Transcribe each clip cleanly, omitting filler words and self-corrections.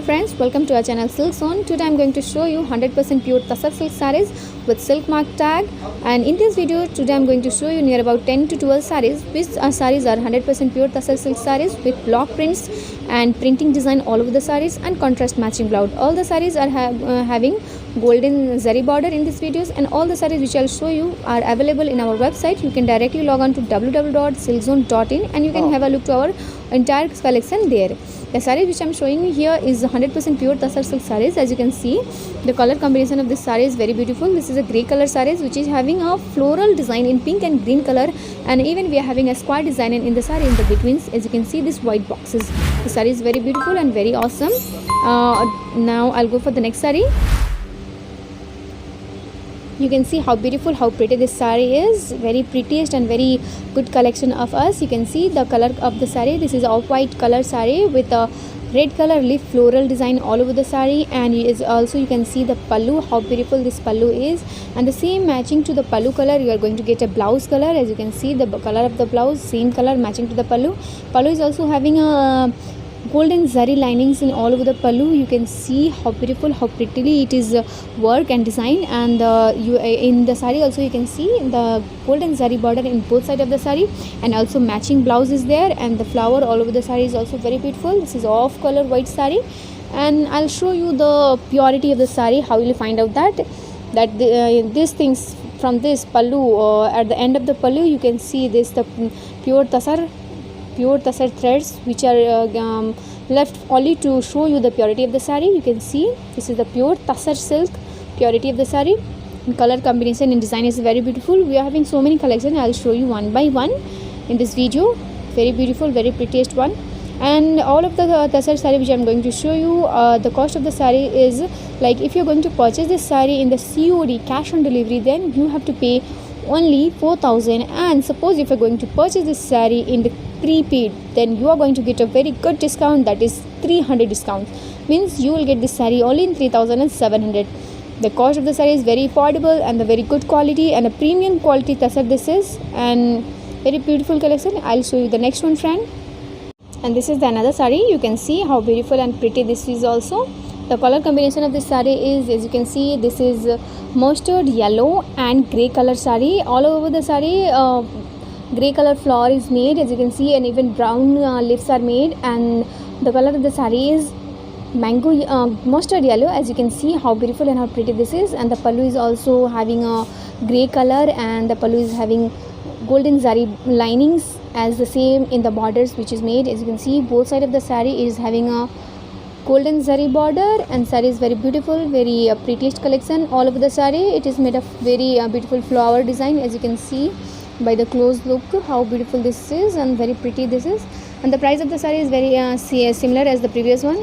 friends, welcome to our channel Silk Zone. Today I am going to show you 100% pure Tasar silk sarees with silk mark tag, and in this video today I am going to show you near about 10 to 12 sarees. Which sarees are 100% pure Tasar silk sarees with block prints and printing design all over the sarees and contrast matching blouse. All the sarees are having golden zari border in these videos, and all the sarees which I will show you are available in our website. You can directly log on to www.silkzone.in and you can have a look to our entire collection there. The saree which I am showing you here is 100% pure Tasar silk sarees. As you can see, the color combination of this saree is very beautiful. This is a grey color sarees which is having a floral design in pink and green color, and even we are having a square design in the saree in the betweens. As you can see, this white boxes. The saree is very beautiful and very awesome. Now I'll go for the next saree. You can see how beautiful, how pretty this saree is. Very prettiest and very good collection of us. You can see the color of the saree. This is off-white color saree with a red color leaf floral design all over the saree, and is also you can see the pallu, how beautiful this pallu is, and the same matching to the pallu color you are going to get a blouse color. As you can see, the color of the blouse same color matching to the pallu. Pallu is also having a golden zari linings in all over the pallu. You can see how beautiful, how prettily it is work and design, and in the saree also you can see the golden zari border in both sides of the saree, and also matching blouse is there, and the flower all over the saree is also very beautiful. This is off color white saree, and I'll show you the purity of the saree. How will you find out that these things from this pallu at the end of the pallu you can see this the pure Tasar threads which are left only to show you the purity of the saree. You can see this is the pure Tasar silk purity of the saree. Color combination and design is very beautiful. We are having so many collections. I'll show you one by one in this video. Very beautiful, very prettiest one. And all of the Tasar saree which I'm going to show you, the cost of the saree is like, if you're going to purchase this saree in the COD cash on delivery, then you have to pay only 4,000, and suppose if you're going to purchase this saree in the prepaid, then you are going to get a very good discount, that is 300 discount, means you will get this saree only in 3,700. The cost of the saree is very affordable and the very good quality and a premium quality Tasar this is, and very beautiful collection. I'll show you the next one, friend. And this is the another saree. You can see how beautiful and pretty this is also. The color combination of this saree is, as you can see, this is mustard yellow and grey color saree. All over the saree grey color flower is made, as you can see, and even brown leaves are made, and the color of the saree is mango mustard yellow. As you can see how beautiful and how pretty this is, and the pallu is also having a grey color, and the pallu is having golden zari linings as the same in the borders which is made. As you can see, both side of the saree is having a golden zari border, and saree is very beautiful, very prettiest collection all over the saree. It is made of very beautiful flower design. As you can see by the close look how beautiful this is and very pretty this is, and the price of the saree is very similar as the previous one.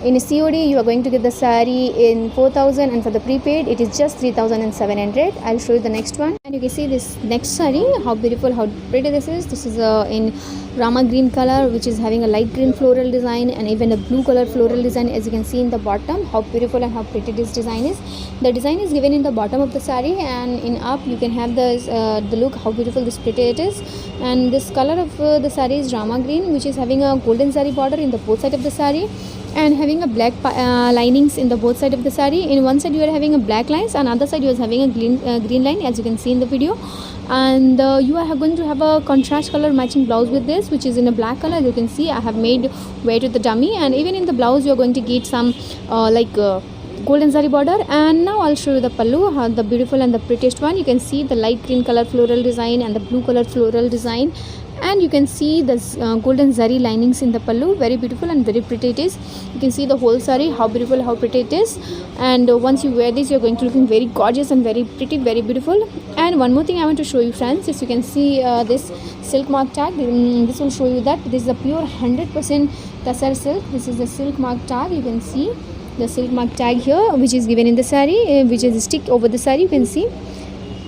In COD you are going to get the saree in 4,000, and for the prepaid it is just 3,700. I'll show you the next one, and you can see this next saree how beautiful, how pretty this is. This is in Rama green color which is having a light green floral design and even a blue color floral design. As you can see in the bottom how beautiful and how pretty this design is. The design is given in the bottom of the saree, and in up you can have the look how beautiful this pretty it is. And this color of the saree is Rama green which is having a golden zari border in the both side of the saree, and having a black linings in the both side of the saree. In one side you are having a black lines, and other side you are having a green line, as you can see in the video. And you are going to have a contrast color matching blouse with this, which is in a black color. As you can see, I have made wear to the dummy, and even in the blouse you are going to get some golden zari border. And now I'll show you the pallu, the beautiful and the prettiest one. You can see the light green color floral design and the blue color floral design, and you can see the golden zari linings in the pallu. Very beautiful and very pretty it is. You can see the whole saree how beautiful, how pretty it is, and once you wear this you're going to looking very gorgeous and very pretty, very beautiful. And one more thing I want to show you, friends, is you can see this silk mark tag. This will show you that this is a pure 100% Tasar silk. This is the silk mark tag. You can see the silk mark tag here which is given in the saree, which is stick over the saree. You can see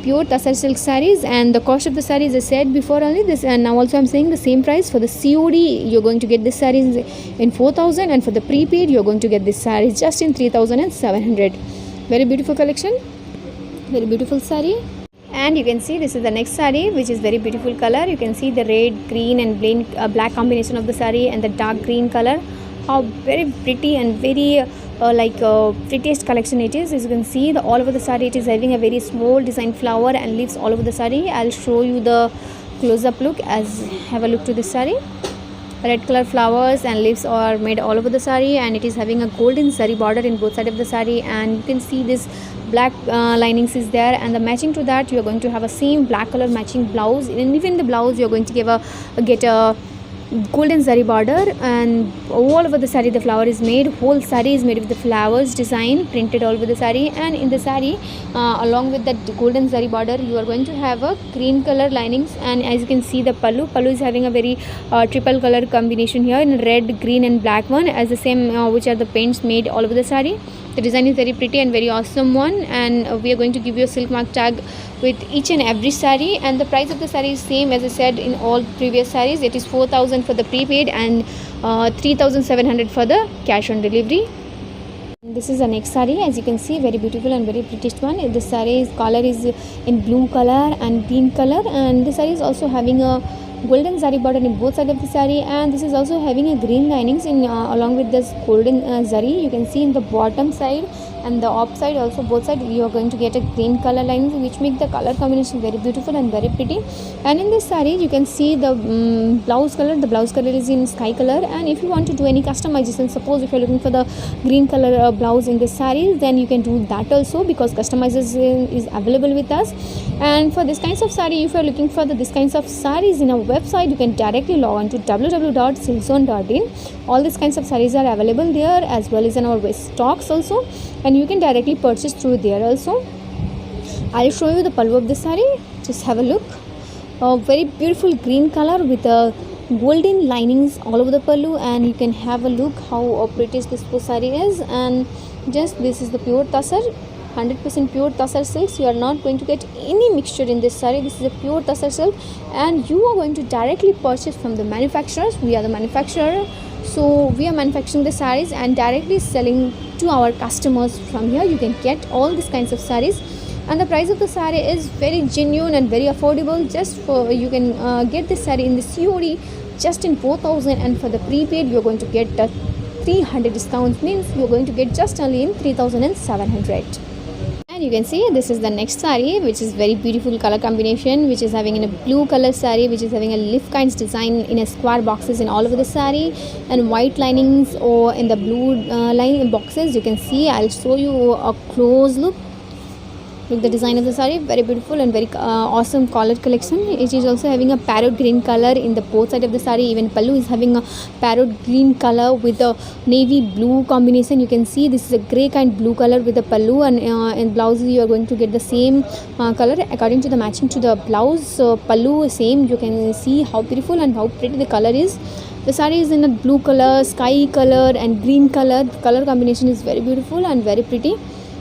pure Tasar silk sarees, and the cost of the saree, as I said before only this, and now also I'm saying the same price. For the COD you're going to get this saree in 4,000, and for the prepaid you're going to get this saree just in 3,700. Very beautiful collection, very beautiful saree. And you can see this is the next saree which is very beautiful color. You can see the red, green and black combination of the saree and the dark green color. how very pretty and very prettiest collection it is. As you can see, the all over the saree it is having a very small design flower and leaves all over the saree. I'll show you the close-up look. As have a look to this saree. Red color flowers and leaves are made all over the saree, and it is having a golden zari border in both sides of the saree, and you can see this black linings is there, and the matching to that you are going to have a same black color matching blouse, and even the blouse you are going to get a golden zari border, and all over the saree the flower is made. Whole saree is made with the flowers design printed all over the saree, and in the saree along with that golden zari border you are going to have a green color linings, and as you can see the pallu is having a very triple color combination here in red, green and black one, as the same which are the paints made all over the saree. The design is very pretty and very awesome one, and we are going to give you a silk mark tag with each and every saree, and the price of the saree is same as I said in all previous sarees. It is 4,000 for the prepaid and 3,700 for the cash on delivery. This is the next saree. As you can see, very beautiful and very prettiest one. The saree color is in blue color and green color, and the saree is also having a golden zari border in both sides of the saree, and this is also having a green linings in along with this golden zari. You can see in the bottom side and the up side also, both sides you are going to get a green color lines, which make the color combination very beautiful and very pretty. And in this saree you can see the blouse color. The blouse color is in sky color, and if you want to do any customization, suppose if you're looking for the green color blouse in this saree, then you can do that also, because customization is available with us. And for this kinds of saree, if you're looking for this kinds of sarees in our website, you can directly log on to www.silkzone.in. all these kinds of sarees are available there, as well as in our stocks also, and you can directly purchase through there also. I'll show you the pallu of the saree. Just have a look. A very beautiful green color with a golden linings all over the pallu, and you can have a look how pretty this saree is. And just this is the pure tasar, 100% pure tasar silks. You are not going to get any mixture in this saree. This is a pure tasar silk, and you are going to directly purchase from the manufacturers. We are the manufacturer, so we are manufacturing the sarees and directly selling to our customers from here. You can get all these kinds of sarees, and the price of the saree is very genuine and very affordable. Just for you can get this saree in the COD just in 4,000, and for the prepaid you are going to get 300 discounts, means you are going to get just only in 3,700. And you can see this is the next saree, which is very beautiful color combination, which is having in a blue color saree, which is having a leaf kinds design in a square boxes in all over the saree, and white linings or in the blue line boxes. You can see, I'll show you a close look. Look the design of the saree, very beautiful and very awesome color collection. It is also having a parrot green color in the both side of the saree. Even pallu is having a parrot green color with a navy blue combination. You can see this is a grey kind blue color with the pallu, and in blouses you are going to get the same color according to the matching to the blouse. So pallu same. You can see how beautiful and how pretty the color is. The saree is in a blue color, sky color and green color. The color combination is very beautiful and very pretty.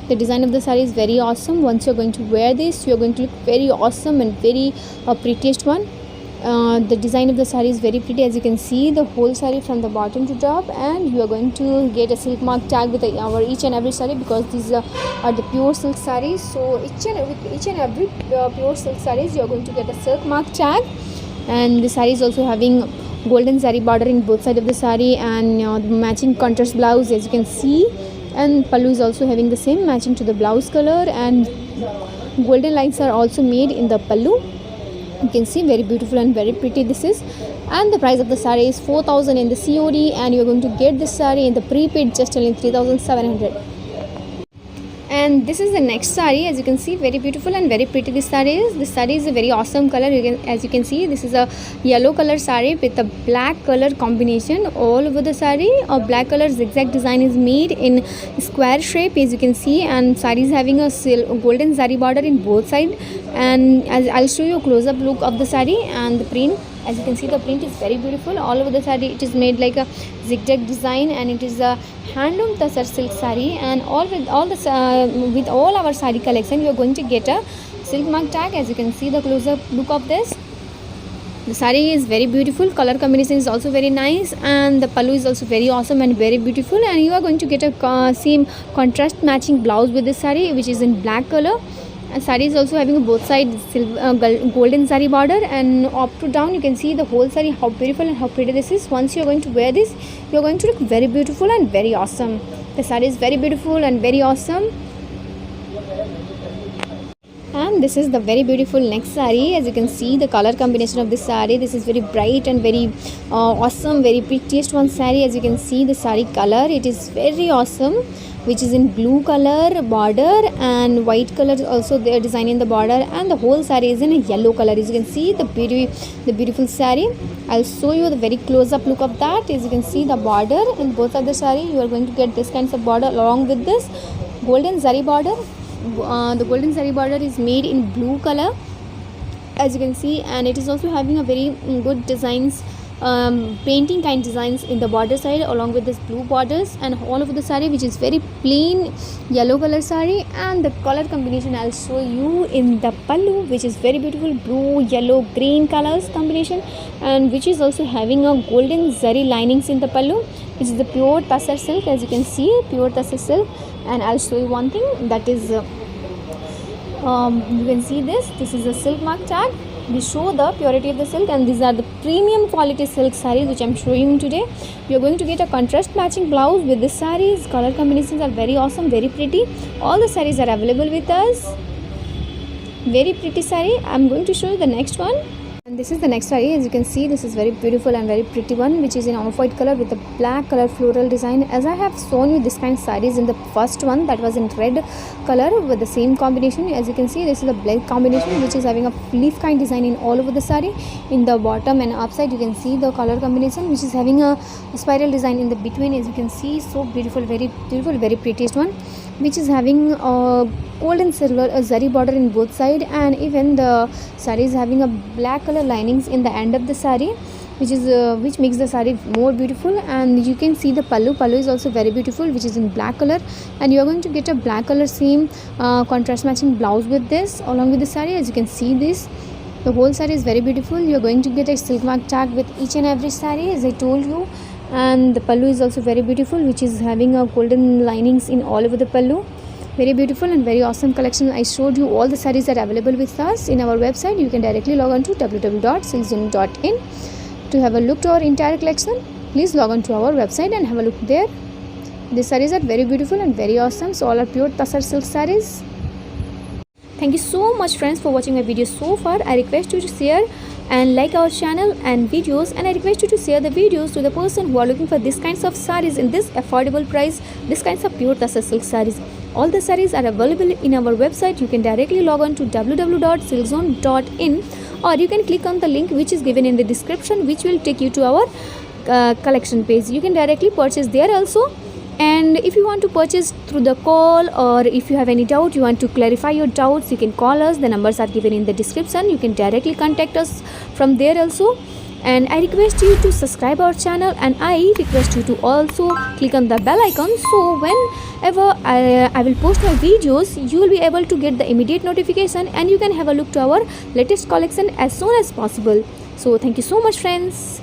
The design of the saree is very awesome. Once you're going to wear this, you're going to look very awesome and very prettiest one. The design of the saree is very pretty. As you can see, the whole saree from the bottom to top, and you are going to get a silk mark tag with our each and every saree, because these are the pure silk sarees. So each and every pure silk sarees, you are going to get a silk mark tag. And the saree is also having golden zari border in both sides of the saree, and the matching contrast blouse, as you can see. And pallu is also having the same matching to the blouse color, and golden lines are also made in the pallu. You can see very beautiful and very pretty this is. And the price of the saree is 4,000 in the COD, and you're going to get this saree in the prepaid just only 3,700. And this is the next saree. As you can see, very beautiful and very pretty this saree is. This saree is a very awesome color. As you can see, this is a yellow color saree with a black color combination all over the saree. A black color zigzag design is made in square shape, as you can see, and saree is having a golden zari border in both sides. And as I'll show you a close-up look of the saree and the print. As you can see, the print is very beautiful all over the saree. It is made like a zigzag design, and it is a handloom tasar silk saree. And with all our saree collection, you are going to get a silk mark tag. As you can see, the close-up look of this. The saree is very beautiful. Color combination is also very nice, and the pallu is also very awesome and very beautiful. And you are going to get a same contrast matching blouse with this saree, which is in black color. Sari is also having both sides golden sari border, and up to down you can see the whole sari, how beautiful and how pretty this is. Once you are going to wear this, you are going to look very beautiful and very awesome. The sari is very beautiful and very awesome. And this is the very beautiful next sari. As you can see, the color combination of this sari, this is very bright and very awesome, very prettiest one sari. As you can see, the sari color, it is very awesome, which is in blue color border and white color also they are designing the border, and the whole sari is in a yellow color. As you can see, the beautiful sari, I'll show you the very close up look of that. As you can see, the border in both of the sari, you are going to get this kinds of border along with this golden zari border. The golden zari border is made in blue color, as you can see, and it is also having a very good designs, painting kind designs in the border side along with this blue borders, and all over the sari, which is very plain yellow color sari. And the color combination I'll show you in the pallu, which is very beautiful, blue, yellow, green colors combination, and which is also having a golden zari linings in the pallu, which is the pure tassar silk. As you can see, pure tassar silk. And I'll show you one thing, that is you can see this is a silk mark tag. We show the purity of the silk, and these are the premium quality silk sarees which I'm showing you today. You're going to get a contrast matching blouse with this sarees. Color combinations are very awesome, very pretty. All the sarees are available with us. Very pretty saree. I'm going to show you the next one. And this is the next saree. As you can see, this is very beautiful and very pretty one, which is in off-white color with a black color floral design. As I have shown you this kind of sarees in the first one, that was in red color with the same combination. As you can see, this is a black combination which is having a leaf kind design in all over the saree. In the bottom and upside, you can see the color combination which is having a spiral design in the between. As you can see, so beautiful, very prettiest one, which is having a golden silver zari border in both side, and even the saree is having a black color linings in the end of the saree, which is which makes the saree more beautiful. And you can see the pallu is also very beautiful, which is in black color, and you are going to get a black color same contrast matching blouse with this along with the saree. As you can see, this the whole saree is very beautiful. You are going to get a silk mark tag with each and every saree, as I told you. And the pallu is also very beautiful, which is having a golden linings in all over the pallu. Very beautiful and very awesome collection. I showed you all the sarees that are available with us in our website. You can directly log on to www.silkzone.in to have a look to our entire collection. Please log on to our website and have a look there. These sarees are very beautiful and very awesome. So all are pure tassar silk sarees. Thank you so much friends for watching my video so far. I request you to share and like our channel and videos, and I request you to share the videos to the person who are looking for this kinds of sarees in this affordable price, this kinds of pure tassar silk sarees. All the sarees are available in our website. You can directly log on to www.silkzone.in, or you can click on the link which is given in the description, which will take you to our collection page. You can directly purchase there also. And if you want to purchase through the call, or if you have any doubt, you want to clarify your doubts, you can call us. The numbers are given in the description. You can directly contact us from there also. And I request you to subscribe our channel, and I request you to also click on the bell icon, so whenever I will post my videos, you will be able to get the immediate notification, and you can have a look to our latest collection as soon as possible. So thank you so much friends.